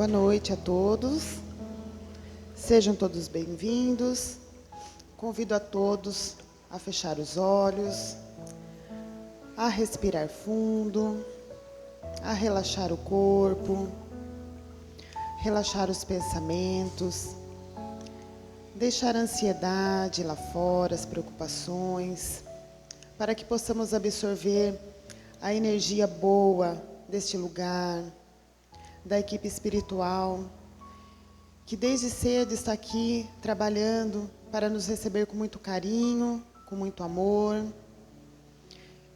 Boa noite a todos. Sejam todos bem-vindos. Convido a todos a fechar os olhos, a respirar fundo, a relaxar o corpo, relaxar os pensamentos, deixar a ansiedade lá fora, as preocupações, para que possamos absorver a energia boa deste lugar, da equipe espiritual, que desde cedo está aqui trabalhando para nos receber com muito carinho, com muito amor,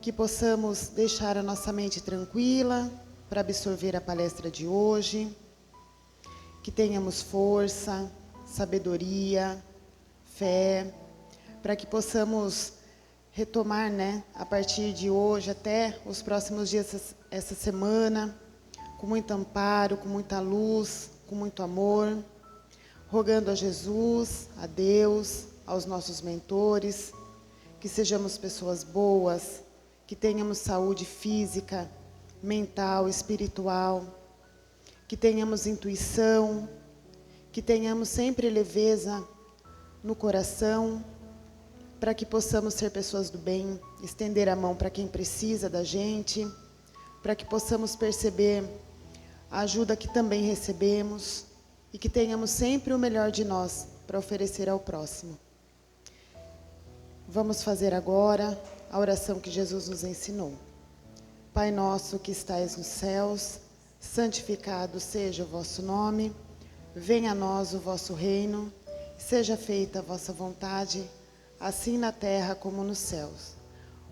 que possamos deixar a nossa mente tranquila para absorver a palestra de hoje, que tenhamos força, sabedoria, fé, para que possamos retomar, a partir de hoje até os próximos dias, essa semana, com muito amparo, com muita luz, com muito amor, rogando a Jesus, a Deus, aos nossos mentores, que sejamos pessoas boas, que tenhamos saúde física, mental, espiritual, que tenhamos intuição, que tenhamos sempre leveza no coração, para que possamos ser pessoas do bem, estender a mão para quem precisa da gente, para que possamos perceber a ajuda que também recebemos e que tenhamos sempre o melhor de nós para oferecer ao próximo. Vamos fazer agora a oração que Jesus nos ensinou. Pai nosso que estais nos céus, santificado seja o vosso nome, venha a nós o vosso reino, seja feita a vossa vontade, assim na terra como nos céus.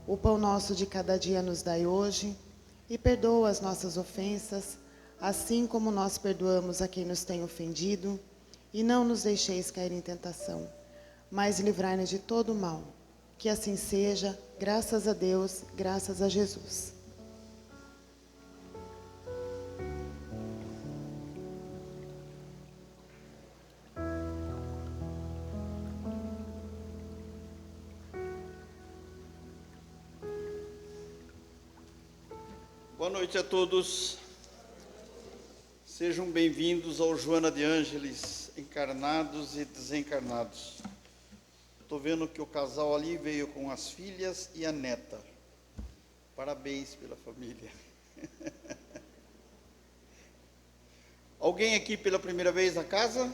O pão nosso de cada dia nos dai hoje, e perdoa as nossas ofensas, assim como nós perdoamos a quem nos tem ofendido, e não nos deixeis cair em tentação, mas livrai-nos de todo o mal. Que assim seja, graças a Deus, graças a Jesus. Boa noite a todos. Sejam bem-vindos ao Joana de Ângeles, encarnados e desencarnados. Estou vendo que o casal ali veio com as filhas e a neta. Parabéns pela família. Alguém aqui pela primeira vez na casa?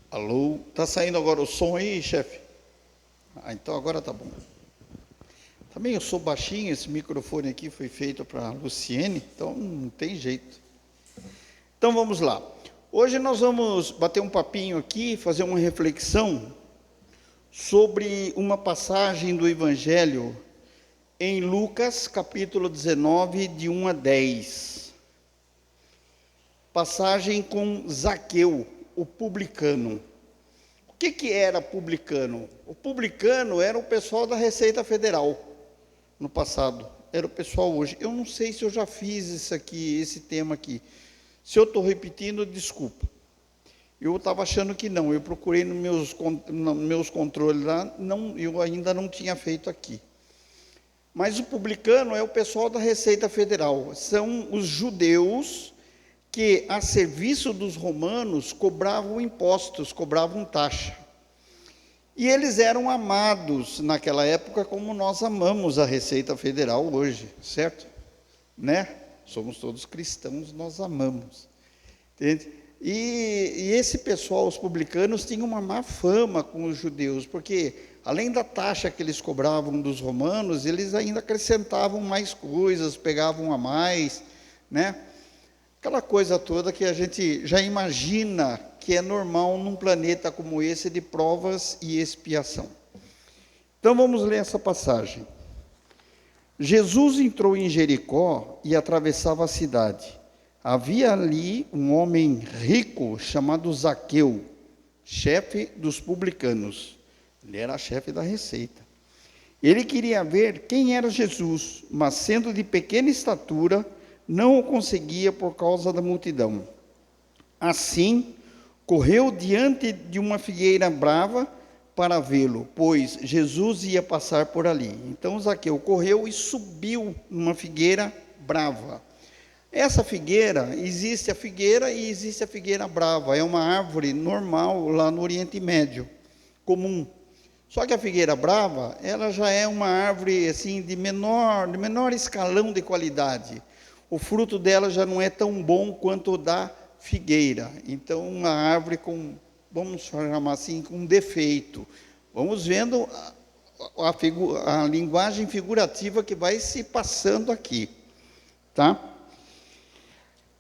Alô? Está saindo agora o som aí, chefe? Então agora tá bom. Também eu sou baixinho, esse microfone aqui foi feito para a Luciene, então não tem jeito. Então vamos lá. Hoje nós vamos bater um papinho aqui, fazer uma reflexão sobre uma passagem do Evangelho em Lucas, capítulo 19, de 1 a 10. Passagem com Zaqueu, o publicano. O que era publicano? O publicano era o pessoal da Receita Federal. No passado, era o pessoal hoje. Eu não sei se eu já fiz isso aqui, esse tema aqui. Se eu estou repetindo, desculpa. Eu estava achando que não. Eu procurei nos meus controles lá, eu ainda não tinha feito aqui. Mas o publicano é o pessoal da Receita Federal. São os judeus que, a serviço dos romanos, cobravam impostos, cobravam taxa. E eles eram amados naquela época como nós amamos a Receita Federal hoje, certo? Somos todos cristãos, nós amamos. Entende? E esse pessoal, os publicanos, tinham uma má fama com os judeus, porque além da taxa que eles cobravam dos romanos, eles ainda acrescentavam mais coisas, pegavam a mais, Aquela coisa toda que a gente já imagina que é normal num planeta como esse de provas e expiação. Então vamos ler essa passagem. Jesus entrou em Jericó e atravessava a cidade. Havia ali um homem rico chamado Zaqueu, chefe dos publicanos. Ele era chefe da receita. Ele queria ver quem era Jesus, mas sendo de pequena estatura, não o conseguia por causa da multidão. Assim, correu diante de uma figueira brava para vê-lo, pois Jesus ia passar por ali. Então Zaqueu correu e subiu numa figueira brava. Essa figueira, existe a figueira e existe a figueira brava. É uma árvore normal lá no Oriente Médio, comum. Só que a figueira brava, ela já é uma árvore assim, de menor escalão de qualidade. O fruto dela já não é tão bom quanto o da figueira. Então, uma árvore com, vamos chamar assim, com defeito. Vamos vendo a linguagem figurativa que vai se passando aqui, tá?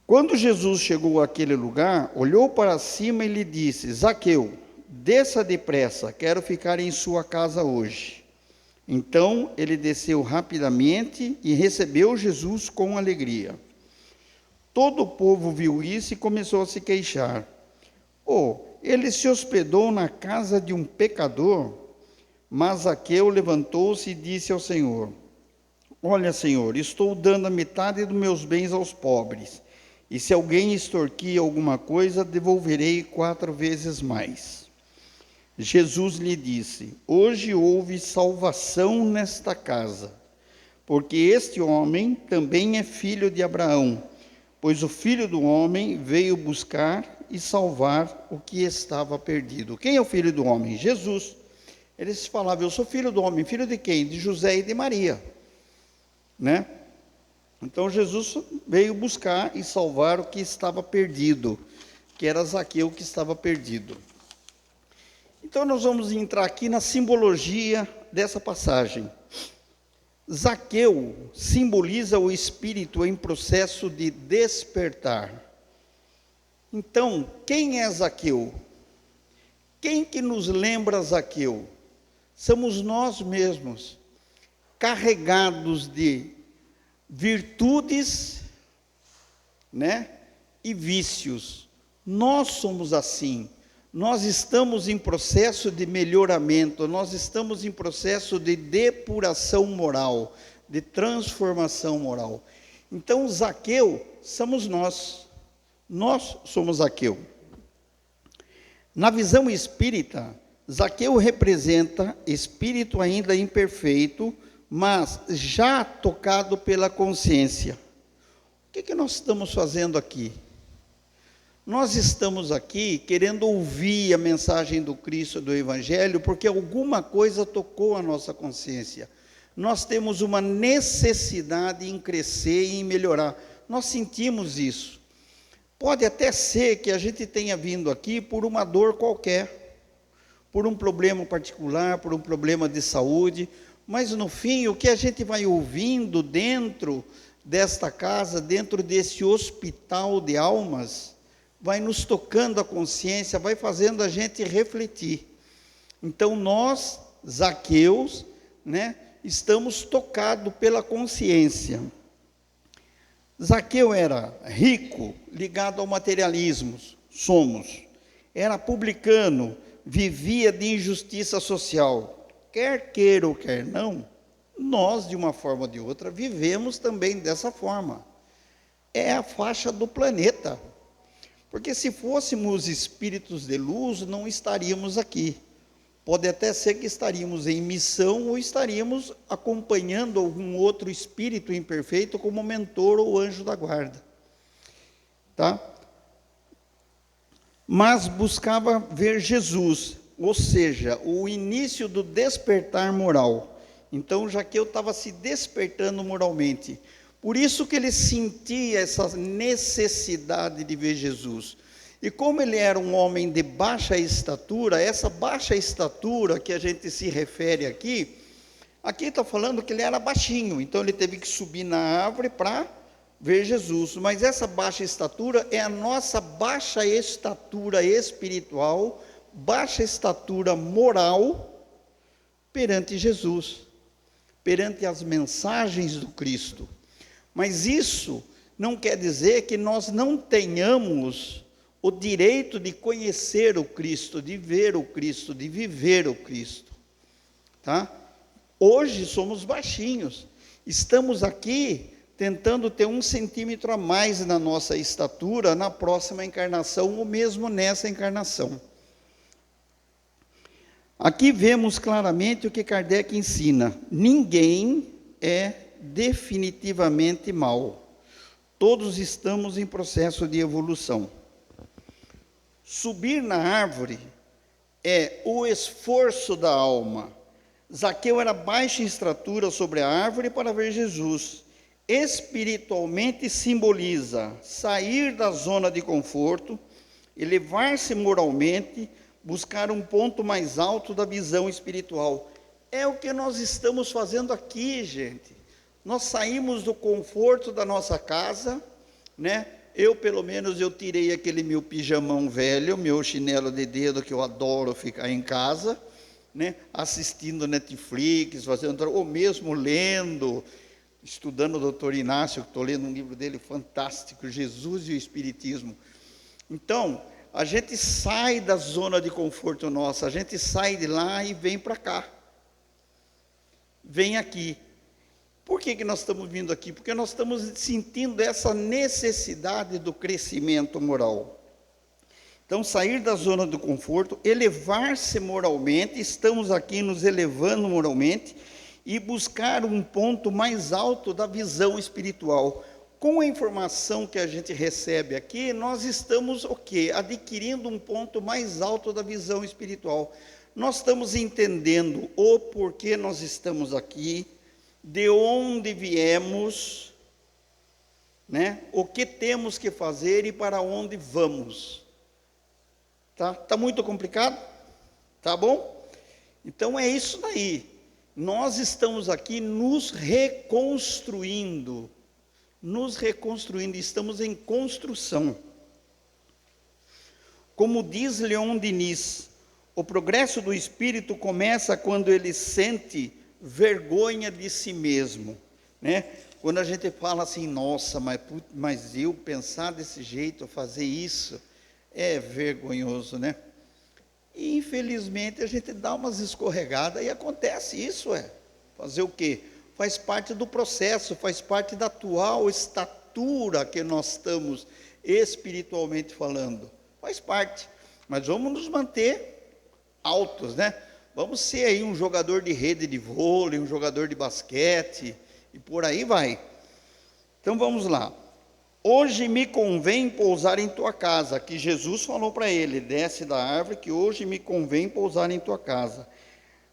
Quando Jesus chegou àquele lugar, olhou para cima e lhe disse: Zaqueu, desça depressa, quero ficar em sua casa hoje. Então ele desceu rapidamente e recebeu Jesus com alegria. Todo o povo viu isso e começou a se queixar. Ele se hospedou na casa de um pecador. Mas Zaqueu levantou-se e disse ao Senhor: Olha, Senhor, estou dando a metade dos meus bens aos pobres. E se alguém extorquir alguma coisa, devolverei 4 vezes mais. Jesus lhe disse: Hoje houve salvação nesta casa, porque este homem também é filho de Abraão, pois o Filho do Homem veio buscar e salvar o que estava perdido. Quem é o Filho do Homem? Jesus. Eles falavam: eu sou filho do homem. Filho de quem? De José e de Maria, né? Então Jesus veio buscar e salvar o que estava perdido, que era Zaqueu que estava perdido. Então nós vamos entrar aqui na simbologia dessa passagem. Zaqueu simboliza o espírito em processo de despertar. Então, quem é Zaqueu? Quem que nos lembra Zaqueu? Somos nós mesmos, carregados de virtudes, né, e vícios. Nós somos assim. Nós estamos em processo de melhoramento, nós estamos em processo de depuração moral, de transformação moral. Então, Zaqueu somos nós. Nós somos Zaqueu. Na visão espírita, Zaqueu representa espírito ainda imperfeito, mas já tocado pela consciência. O que nós estamos fazendo aqui? Nós estamos aqui querendo ouvir a mensagem do Cristo, do Evangelho, porque alguma coisa tocou a nossa consciência. Nós temos uma necessidade em crescer e em melhorar. Nós sentimos isso. Pode até ser que a gente tenha vindo aqui por uma dor qualquer, por um problema particular, por um problema de saúde, mas no fim, o que a gente vai ouvindo dentro desta casa, dentro desse hospital de almas, vai nos tocando a consciência, vai fazendo a gente refletir. Então nós, Zaqueus, né, estamos tocados pela consciência. Zaqueu era rico, ligado ao materialismo, somos. Era publicano, vivia de injustiça social. Quer queira ou quer não, nós, de uma forma ou de outra, vivemos também dessa forma. É a faixa do planeta. Porque se fôssemos espíritos de luz, não estaríamos aqui. Pode até ser que estaríamos em missão ou estaríamos acompanhando algum outro espírito imperfeito como mentor ou anjo da guarda. Tá? Mas buscava ver Jesus, ou seja, o início do despertar moral. Então, Zaqueu estava se despertando moralmente. Por isso que ele sentia essa necessidade de ver Jesus. E como ele era um homem de baixa estatura, essa baixa estatura que a gente se refere aqui está falando que ele era baixinho, então ele teve que subir na árvore para ver Jesus. Mas essa baixa estatura é a nossa baixa estatura espiritual, baixa estatura moral perante Jesus, perante as mensagens do Cristo. Mas isso não quer dizer que nós não tenhamos o direito de conhecer o Cristo, de ver o Cristo, de viver o Cristo. Tá? Hoje somos baixinhos, estamos aqui tentando ter 1 centímetro a mais na nossa estatura na próxima encarnação, ou mesmo nessa encarnação. Aqui vemos claramente o que Kardec ensina: ninguém é definitivamente mal. Todos estamos em processo de evolução. Subir na árvore é o esforço da alma. Zaqueu era baixa em estatura sobre a árvore para ver Jesus. Espiritualmente simboliza sair da zona de conforto, elevar-se moralmente, buscar um ponto mais alto da visão espiritual. É o que nós estamos fazendo aqui, gente. Nós saímos do conforto da nossa casa, né? Eu, pelo menos, eu tirei aquele meu pijamão velho, meu chinelo de dedo, que eu adoro ficar em casa, né? Assistindo Netflix, ou mesmo lendo, estudando o doutor Inácio, que estou lendo um livro dele fantástico, Jesus e o Espiritismo. Então, a gente sai da zona de conforto nossa, a gente sai de lá e vem para cá. Vem aqui. Por que nós estamos vindo aqui? Porque nós estamos sentindo essa necessidade do crescimento moral. Então, sair da zona do conforto, elevar-se moralmente, estamos aqui nos elevando moralmente, e buscar um ponto mais alto da visão espiritual. Com a informação que a gente recebe aqui, nós estamos o quê? Adquirindo um ponto mais alto da visão espiritual. Nós estamos entendendo o porquê nós estamos aqui, de onde viemos, né? O que temos que fazer e para onde vamos. Tá muito complicado? Tá bom? Então é isso daí. Nós estamos aqui nos reconstruindo, estamos em construção. Como diz Leon Denis, o progresso do espírito começa quando ele sente vergonha de si mesmo, né? Quando a gente fala assim, nossa, mas eu pensar desse jeito, fazer isso, é vergonhoso, né? E infelizmente a gente dá umas escorregadas e acontece isso, fazer o quê? Faz parte do processo, faz parte da atual estatura que nós estamos espiritualmente falando, faz parte, mas vamos nos manter altos, né? Vamos ser aí um jogador de rede de vôlei, um jogador de basquete, e por aí vai. Então vamos lá. Hoje me convém pousar em tua casa, que Jesus falou para ele, desce da árvore, que hoje me convém pousar em tua casa.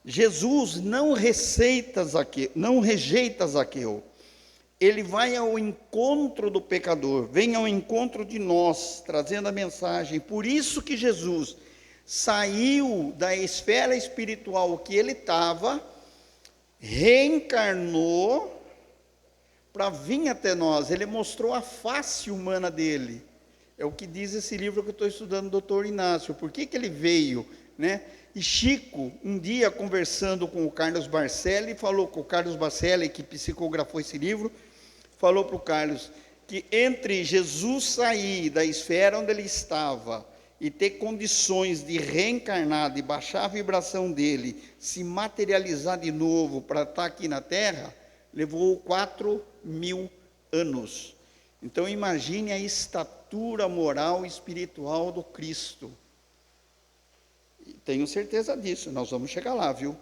Jesus não rejeita Zaqueu, ele vai ao encontro do pecador, vem ao encontro de nós, trazendo a mensagem. Por isso que Jesus saiu da esfera espiritual que ele estava, reencarnou para vir até nós. Ele mostrou a face humana dele. É o que diz esse livro que eu estou estudando, doutor Inácio. Por que ele veio, né? E Chico, um dia conversando com o Carlos Barcelli, falou com o Carlos Barcelli, que psicografou esse livro, falou para o Carlos que entre Jesus sair da esfera onde ele estava e ter condições de reencarnar, de baixar a vibração dele, se materializar de novo para estar aqui na Terra, levou 4.000 anos. Então imagine a estatura moral e espiritual do Cristo. E tenho certeza disso, nós vamos chegar lá, viu?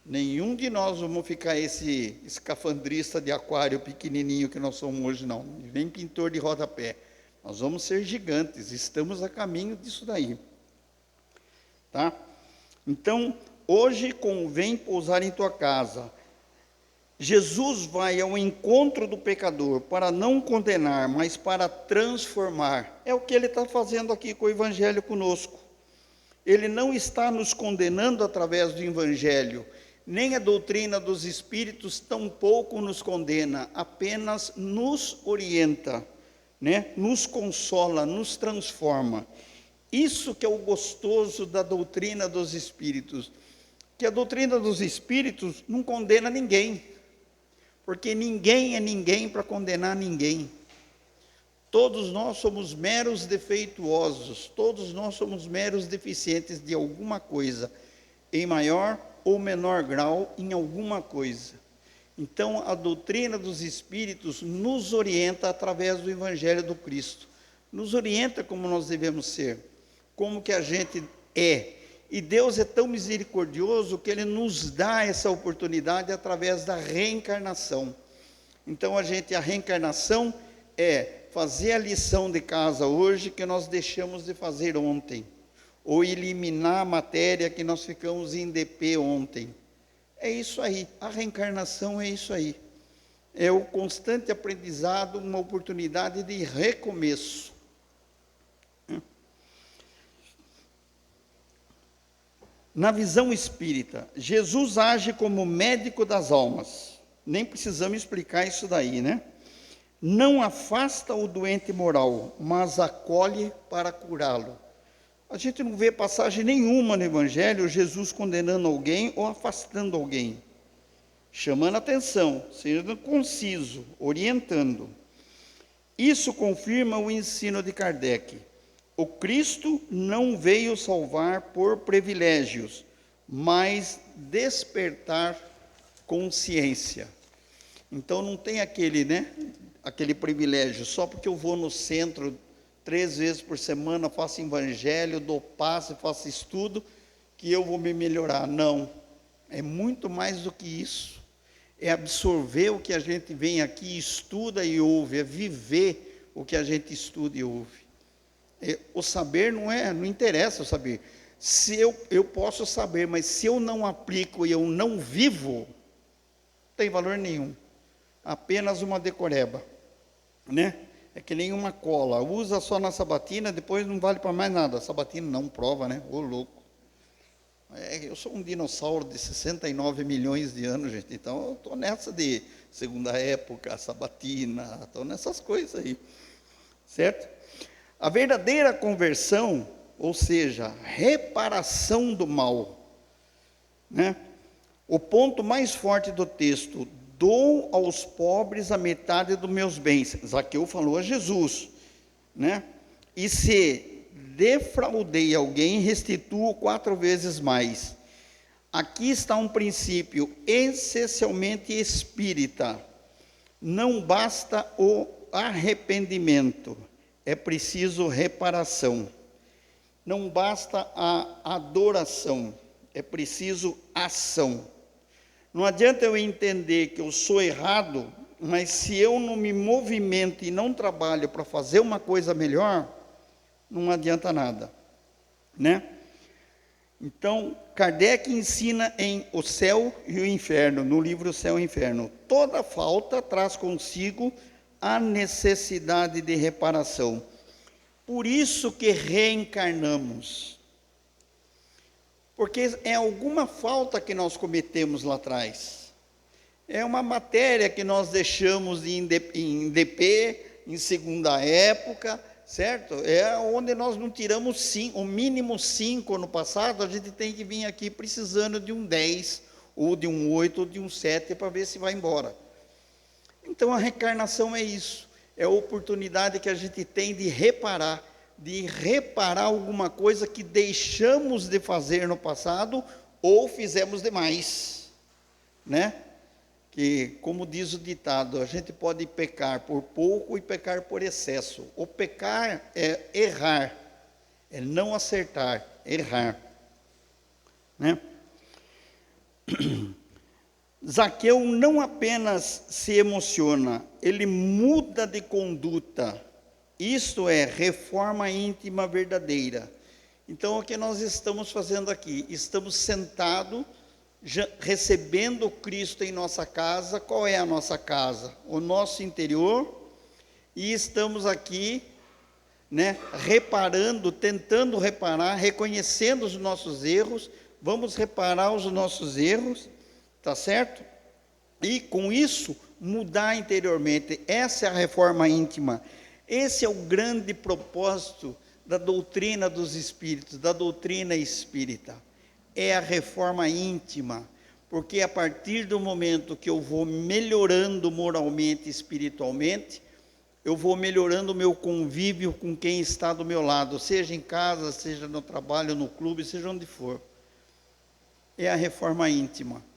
Nenhum de nós vamos ficar esse escafandrista de aquário pequenininho que nós somos hoje, não. Nem pintor de rodapé. Nós vamos ser gigantes, estamos a caminho disso daí. Tá? Então, hoje convém pousar em tua casa. Jesus vai ao encontro do pecador para não condenar, mas para transformar. É o que ele está fazendo aqui com o Evangelho conosco. Ele não está nos condenando através do Evangelho, nem a doutrina dos Espíritos tampouco nos condena, apenas nos orienta, né? Nos consola, nos transforma. Isso que é o gostoso da doutrina dos Espíritos, que a doutrina dos Espíritos não condena ninguém, porque ninguém é ninguém para condenar ninguém. Todos nós somos meros defeituosos, todos nós somos meros deficientes de alguma coisa, em maior ou menor grau, em alguma coisa. Então, a doutrina dos Espíritos nos orienta através do Evangelho do Cristo. Nos orienta como nós devemos ser, como que a gente é. E Deus é tão misericordioso que Ele nos dá essa oportunidade através da reencarnação. Então, a reencarnação é fazer a lição de casa hoje que nós deixamos de fazer ontem, ou eliminar a matéria que nós ficamos em DP ontem. É isso aí, a reencarnação é isso aí. É o constante aprendizado, uma oportunidade de recomeço. Na visão espírita, Jesus age como médico das almas. Nem precisamos explicar isso daí, né? Não afasta o doente moral, mas acolhe para curá-lo. A gente não vê passagem nenhuma no Evangelho Jesus condenando alguém ou afastando alguém. Chamando atenção, sendo conciso, orientando. Isso confirma o ensino de Kardec. O Cristo não veio salvar por privilégios, mas despertar consciência. Então não tem aquele privilégio, só porque eu vou no centro 3 vezes por semana, faço evangelho, dou passe, faço estudo, que eu vou me melhorar. Não, é muito mais do que isso. É absorver o que a gente vem aqui, estuda e ouve, é viver o que a gente estuda e ouve. O saber não interessa o saber. Se eu posso saber, mas se eu não aplico e eu não vivo, não tem valor nenhum. Apenas uma decoreba, né? É que nem uma cola, usa só na sabatina, depois não vale para mais nada. A sabatina não prova, né? Ô louco. Eu sou um dinossauro de 69 milhões de anos, gente, então eu estou nessa de segunda época, sabatina, estou nessas coisas aí, certo? A verdadeira conversão, ou seja, reparação do mal, né? O ponto mais forte do texto: dou aos pobres a metade dos meus bens. Zaqueu falou a Jesus, né? E se defraudei alguém, restituo 4 vezes mais. Aqui está um princípio essencialmente espírita. Não basta o arrependimento, é preciso reparação. Não basta a adoração, é preciso ação. Não adianta eu entender que eu sou errado, mas se eu não me movimento e não trabalho para fazer uma coisa melhor, não adianta nada, né? Então, Kardec ensina em O Céu e o Inferno, no livro O Céu e o Inferno. Toda falta traz consigo a necessidade de reparação. Por isso que reencarnamos. Porque é alguma falta que nós cometemos lá atrás. É uma matéria que nós deixamos em DP, em segunda época, certo? É onde nós não tiramos o mínimo 5 no passado, a gente tem que vir aqui precisando de um 10, ou de um 8, ou de um 7, para ver se vai embora. Então a reencarnação é isso, é a oportunidade que a gente tem de reparar alguma coisa que deixamos de fazer no passado, ou fizemos demais, né? Que, como diz o ditado, a gente pode pecar por pouco e pecar por excesso. O pecar é errar, é não acertar, errar, né? Zaqueu não apenas se emociona, ele muda de conduta. Isto é reforma íntima verdadeira. Então, o que nós estamos fazendo aqui? Estamos sentados, recebendo Cristo em nossa casa. Qual é a nossa casa? O nosso interior. E estamos aqui, né, reparando, tentando reparar, reconhecendo os nossos erros. Vamos reparar os nossos erros, tá certo? E com isso, mudar interiormente. Essa é a reforma íntima. Esse é o grande propósito da doutrina dos espíritos, da doutrina espírita. É a reforma íntima, porque a partir do momento que eu vou melhorando moralmente e espiritualmente, eu vou melhorando o meu convívio com quem está do meu lado, seja em casa, seja no trabalho, no clube, seja onde for. É a reforma íntima.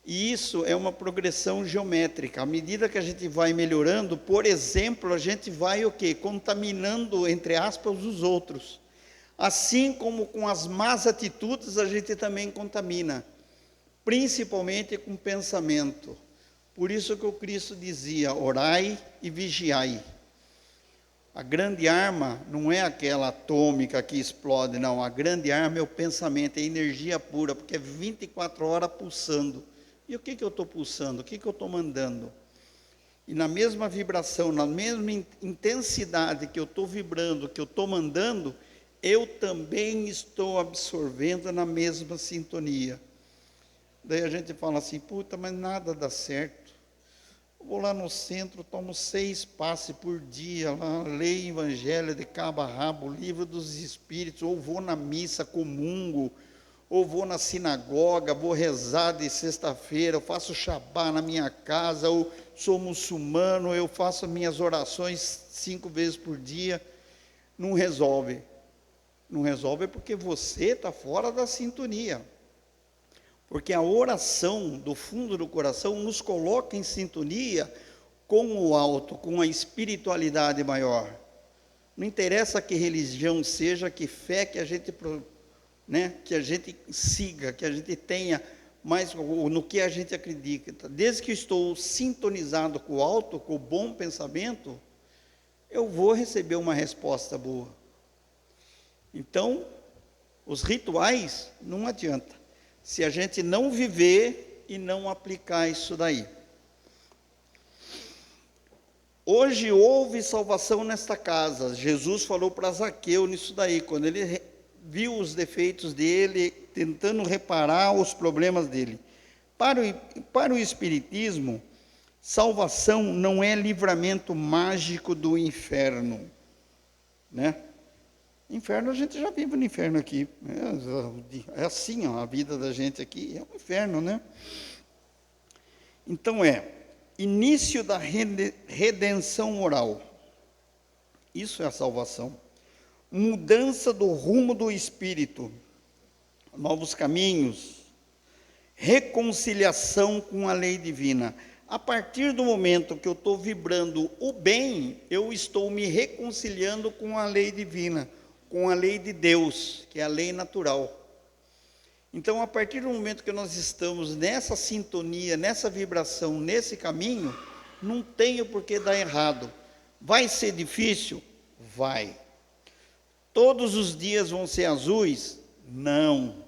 E isso é uma progressão geométrica. À medida que a gente vai melhorando, por exemplo, a gente vai o quê? Contaminando, entre aspas, os outros. Assim como com as más atitudes a gente também contamina, principalmente com pensamento. Por isso que o Cristo dizia, orai e vigiai. A grande arma não é aquela atômica que explode, não. A grande arma é o pensamento, é energia pura, porque é 24 horas pulsando. E o que eu estou pulsando? O que eu estou mandando? E na mesma vibração, na mesma intensidade que eu estou vibrando, que eu estou mandando, eu também estou absorvendo na mesma sintonia. Daí a gente fala assim, puta, mas nada dá certo. Eu vou lá no centro, tomo 6 passes por dia, lá, leio Evangelho de cabo a rabo, livro dos Espíritos, ou vou na missa, comungo, ou vou na sinagoga, vou rezar de sexta-feira, eu faço Shabá na minha casa, ou sou muçulmano, eu faço minhas orações 5 vezes por dia. Não resolve. Não resolve porque você está fora da sintonia. Porque a oração do fundo do coração nos coloca em sintonia com o alto, com a espiritualidade maior. Não interessa que religião seja, que fé que a gente, que a gente siga, que a gente tenha, mas no que a gente acredita. Desde que estou sintonizado com o alto, com o bom pensamento, eu vou receber uma resposta boa. Então, os rituais não adianta, se a gente não viver e não aplicar isso daí. Hoje houve salvação nesta casa. Jesus falou para Zaqueu nisso daí, quando ele viu os defeitos dele, tentando reparar os problemas dele. Para o Espiritismo, salvação não é livramento mágico do inferno, né? Inferno, a gente já vive no inferno aqui. É assim, ó, a vida da gente aqui é um inferno, né? Então início da redenção moral. Isso é a salvação. Mudança do rumo do espírito. Novos caminhos. Reconciliação com a lei divina. A partir do momento que eu estou vibrando o bem, eu estou me reconciliando com a lei divina, com a lei de Deus, que é a lei natural. Então, a partir do momento que nós estamos nessa sintonia, nessa vibração, nesse caminho, não tem o porquê dar errado. Vai ser difícil? Vai. Todos os dias vão ser azuis? Não.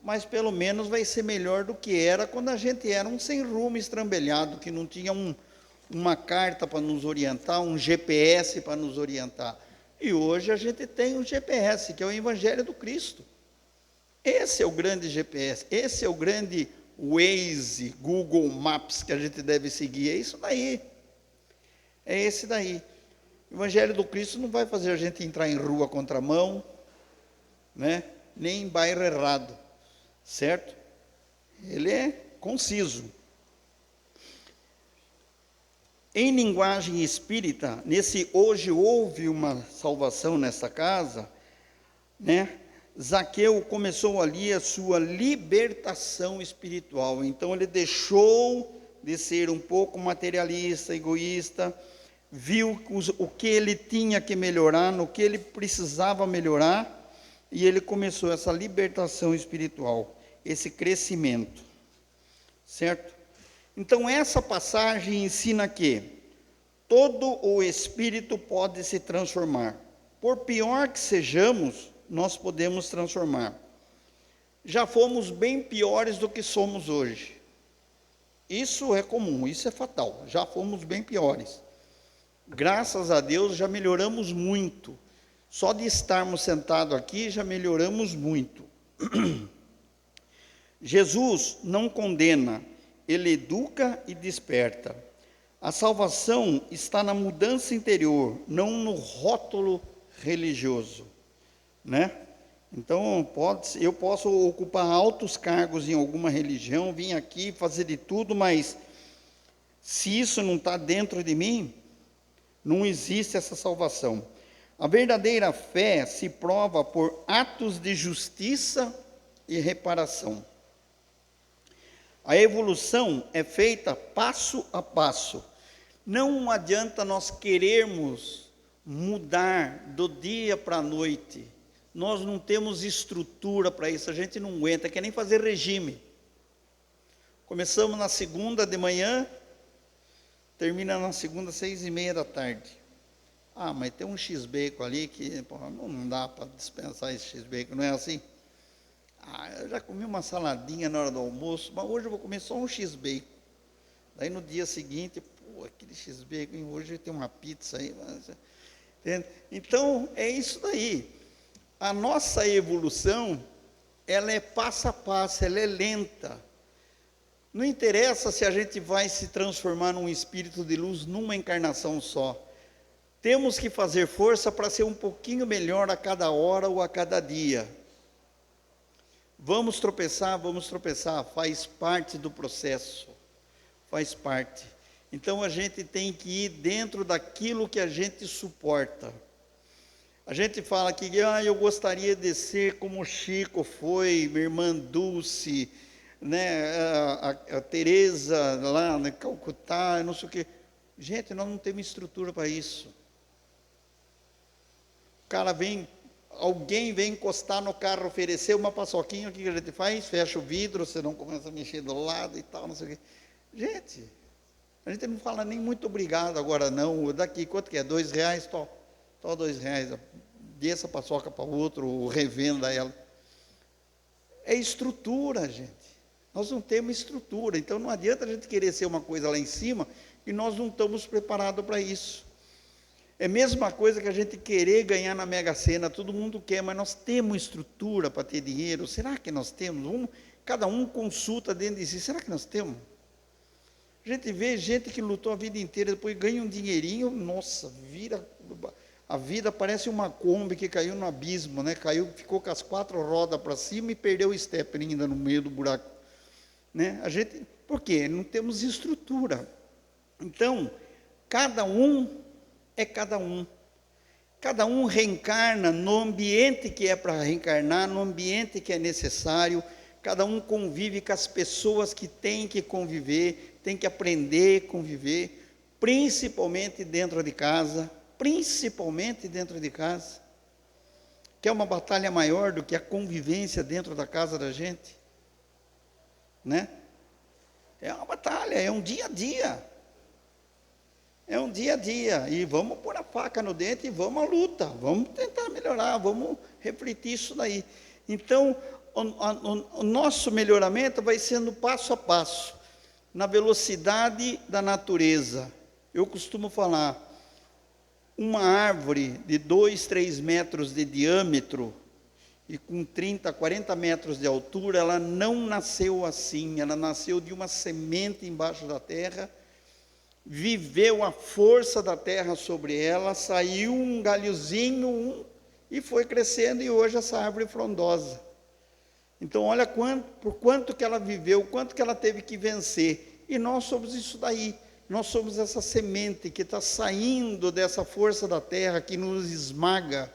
Mas pelo menos vai ser melhor do que era quando a gente era um sem rumo estrambelhado, que não tinha uma carta para nos orientar, um GPS para nos orientar. E hoje a gente tem o GPS, que é o Evangelho do Cristo. Esse é o grande GPS, esse é o grande Waze, Google Maps que a gente deve seguir. É isso daí. É esse daí. O Evangelho do Cristo não vai fazer a gente entrar em rua contramão, né? Nem em bairro errado, certo? Ele é conciso. Em linguagem espírita, nesse hoje houve uma salvação nessa casa, né? Zaqueu começou ali a sua libertação espiritual. Então ele deixou de ser um pouco materialista, egoísta, viu o que ele tinha que melhorar, no que ele precisava melhorar, e ele começou essa libertação espiritual, esse crescimento, certo? Então essa passagem ensina que todo o espírito pode se transformar. Por pior que sejamos, nós podemos transformar. Já fomos bem piores do que somos hoje. Isso é comum, isso é fatal. Já fomos bem piores. Graças a Deus já melhoramos muito. Só de estarmos sentados aqui já melhoramos muito. Jesus não condena, ele educa e desperta. A salvação está na mudança interior, não no rótulo religioso, né? Então, eu posso ocupar altos cargos em alguma religião, vir aqui fazer de tudo, mas se isso não está dentro de mim, não existe essa salvação. A verdadeira fé se prova por atos de justiça e reparação. A evolução é feita passo a passo. Não adianta nós querermos mudar do dia para a noite. Nós não temos estrutura para isso, a gente não aguenta, quer nem fazer regime. Começamos na segunda de manhã, termina na segunda, 6h30 da tarde. Ah, mas tem um X-Bacon ali que não dá para dispensar esse X-Bacon, não é assim? Ah, eu já comi uma saladinha na hora do almoço, mas hoje eu vou comer só um X-Bacon. Daí no dia seguinte, aquele X-Bacon, hoje tem uma pizza aí. Então, é isso daí. A nossa evolução, ela é passo a passo, ela é lenta. Não interessa se a gente vai se transformar num espírito de luz numa encarnação só. Temos que fazer força para ser um pouquinho melhor a cada hora ou a cada dia. Vamos tropeçar, faz parte do processo, faz parte. Então a gente tem que ir dentro daquilo que a gente suporta. A gente fala que eu gostaria de ser como o Chico foi, minha irmã Dulce, né, a Teresa lá em Calcutá, não sei o quê. Gente, nós não temos estrutura para isso. O cara alguém vem encostar no carro, oferecer uma paçoquinha, o que a gente faz? Fecha o vidro, você não começa a mexer do lado e tal, não sei o quê. Gente, a gente não fala nem muito obrigado agora não, daqui, quanto que é? R$2? Tó R$2, dê essa paçoca para o outro, revenda ela. É estrutura, gente. Nós não temos estrutura, então não adianta a gente querer ser uma coisa lá em cima e nós não estamos preparados para isso. É a mesma coisa que a gente querer ganhar na Mega Sena, todo mundo quer, mas nós temos estrutura para ter dinheiro? Será que nós temos? Cada um consulta dentro de si, será que nós temos? A gente vê gente que lutou a vida inteira, depois ganha um dinheirinho, nossa, a vida parece uma Kombi que caiu no abismo, né? Ficou com as 4 rodas para cima e perdeu o step ainda no meio do buraco. Né? Por quê? Não temos estrutura. Então, cada um é cada um. Cada um reencarna no ambiente que é para reencarnar, no ambiente que é necessário. Cada um convive com as pessoas que tem que conviver, tem que aprender a conviver, principalmente dentro de casa. Principalmente dentro de casa. Que é uma batalha maior do que a convivência dentro da casa da gente. Né? É uma batalha, é um dia a dia. É um dia a dia, e vamos pôr a faca no dente e vamos à luta, vamos tentar melhorar, vamos refletir isso daí. Então, o nosso melhoramento vai sendo passo a passo, na velocidade da natureza. Eu costumo falar, uma árvore de 2, 3 metros de diâmetro, e com 30, 40 metros de altura, ela não nasceu assim, ela nasceu de uma semente embaixo da terra, viveu a força da terra sobre ela, saiu um galhozinho e foi crescendo, e hoje essa árvore é frondosa. Então olha por quanto que ela viveu, quanto que ela teve que vencer, e nós somos isso daí, nós somos essa semente que está saindo dessa força da terra, que nos esmaga,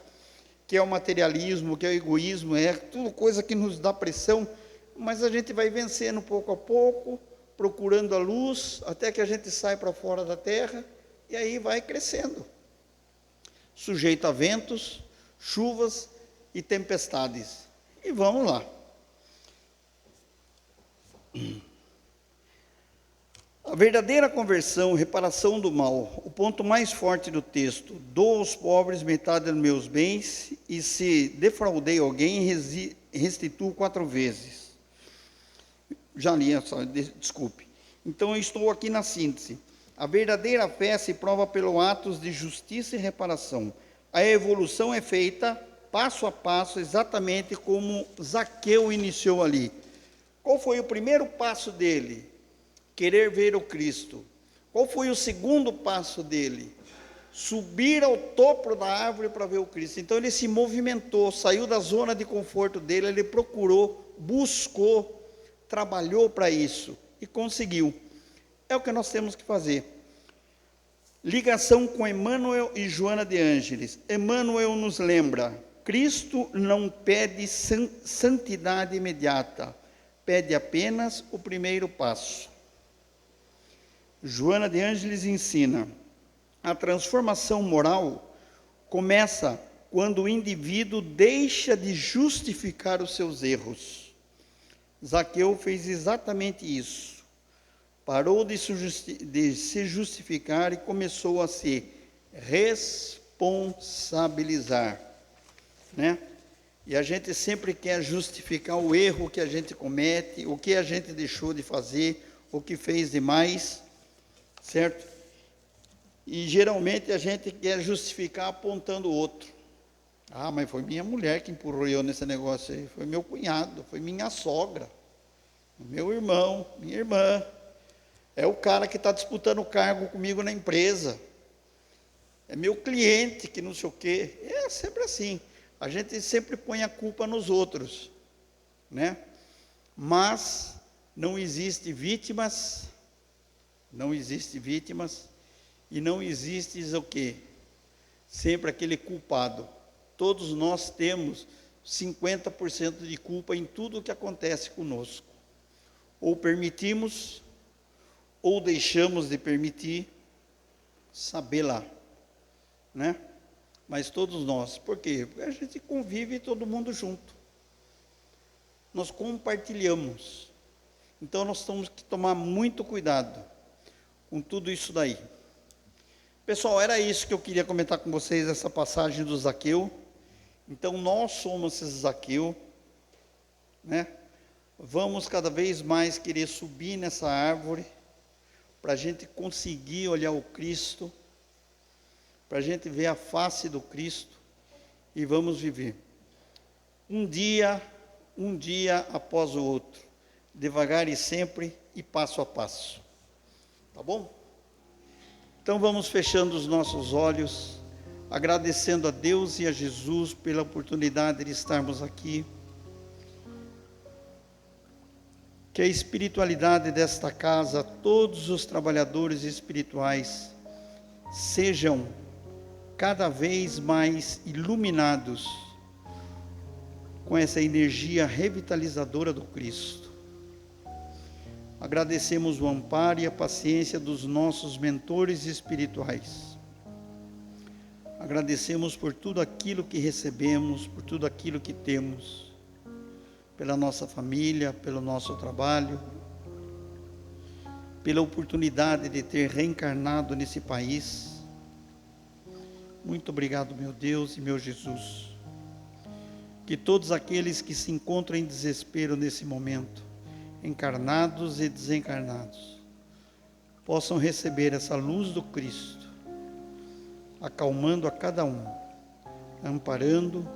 que é o materialismo, que é o egoísmo, é tudo coisa que nos dá pressão, mas a gente vai vencendo pouco a pouco, procurando a luz, até que a gente sai para fora da terra, e aí vai crescendo, sujeito a ventos, chuvas e tempestades. E vamos lá. A verdadeira conversão, reparação do mal, o ponto mais forte do texto: dou aos pobres metade dos meus bens, e se defraudei alguém, restituo 4 vezes. Já li, desculpe. Então, eu estou aqui na síntese. A verdadeira fé se prova pelos atos de justiça e reparação. A evolução é feita passo a passo, exatamente como Zaqueu iniciou ali. Qual foi o primeiro passo dele? Querer ver o Cristo. Qual foi o segundo passo dele? Subir ao topo da árvore para ver o Cristo. Então, ele se movimentou, saiu da zona de conforto dele, ele procurou, buscou, trabalhou para isso e conseguiu. É o que nós temos que fazer. Ligação com Emmanuel e Joana de Ângeles. Emmanuel nos lembra: Cristo não pede santidade imediata, pede apenas o primeiro passo. Joana de Ângeles ensina: a transformação moral começa quando o indivíduo deixa de justificar os seus erros. Zaqueu fez exatamente isso. Parou de se justificar e começou a se responsabilizar, né? E a gente sempre quer justificar o erro que a gente comete, o que a gente deixou de fazer, o que fez demais, certo? E geralmente a gente quer justificar apontando o outro. Ah, mas foi minha mulher que empurrou eu nesse negócio aí, foi meu cunhado, foi minha sogra, meu irmão, minha irmã, é o cara que está disputando o cargo comigo na empresa, é meu cliente que não sei o quê. É sempre assim, a gente sempre põe a culpa nos outros, né? Mas não existe vítimas, e não existe o quê? Sempre aquele culpado. Todos nós temos 50% de culpa em tudo o que acontece conosco. Ou permitimos, ou deixamos de permitir, saber lá, né? Mas todos nós, por quê? Porque a gente convive todo mundo junto. Nós compartilhamos. Então nós temos que tomar muito cuidado com tudo isso daí. Pessoal, era isso que eu queria comentar com vocês, essa passagem do Zaqueu. Então nós somos esse Zaqueu, né? Vamos cada vez mais querer subir nessa árvore, para a gente conseguir olhar o Cristo, para a gente ver a face do Cristo, e vamos viver um dia após o outro, devagar e sempre, e passo a passo. Tá bom? Então vamos fechando os nossos olhos, agradecendo a Deus e a Jesus pela oportunidade de estarmos aqui. Que a espiritualidade desta casa, todos os trabalhadores espirituais, sejam cada vez mais iluminados com essa energia revitalizadora do Cristo. Agradecemos o amparo e a paciência dos nossos mentores espirituais. Agradecemos por tudo aquilo que recebemos, por tudo aquilo que temos, pela nossa família, pelo nosso trabalho, pela oportunidade de ter reencarnado nesse país. Muito obrigado, meu Deus e meu Jesus. Que todos aqueles que se encontram em desespero nesse momento, encarnados e desencarnados, possam receber essa luz do Cristo, acalmando a cada um, amparando,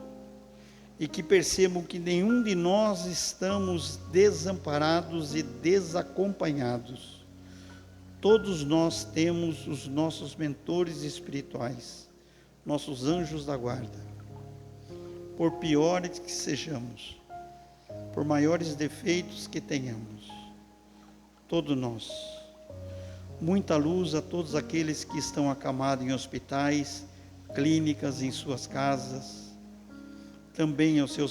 e que percebam que nenhum de nós estamos desamparados e desacompanhados. Todos nós temos os nossos mentores espirituais, nossos anjos da guarda. Por piores que sejamos, por maiores defeitos que tenhamos, todos nós. Muita luz a todos aqueles que estão acamados em hospitais, clínicas, em suas casas, também aos seus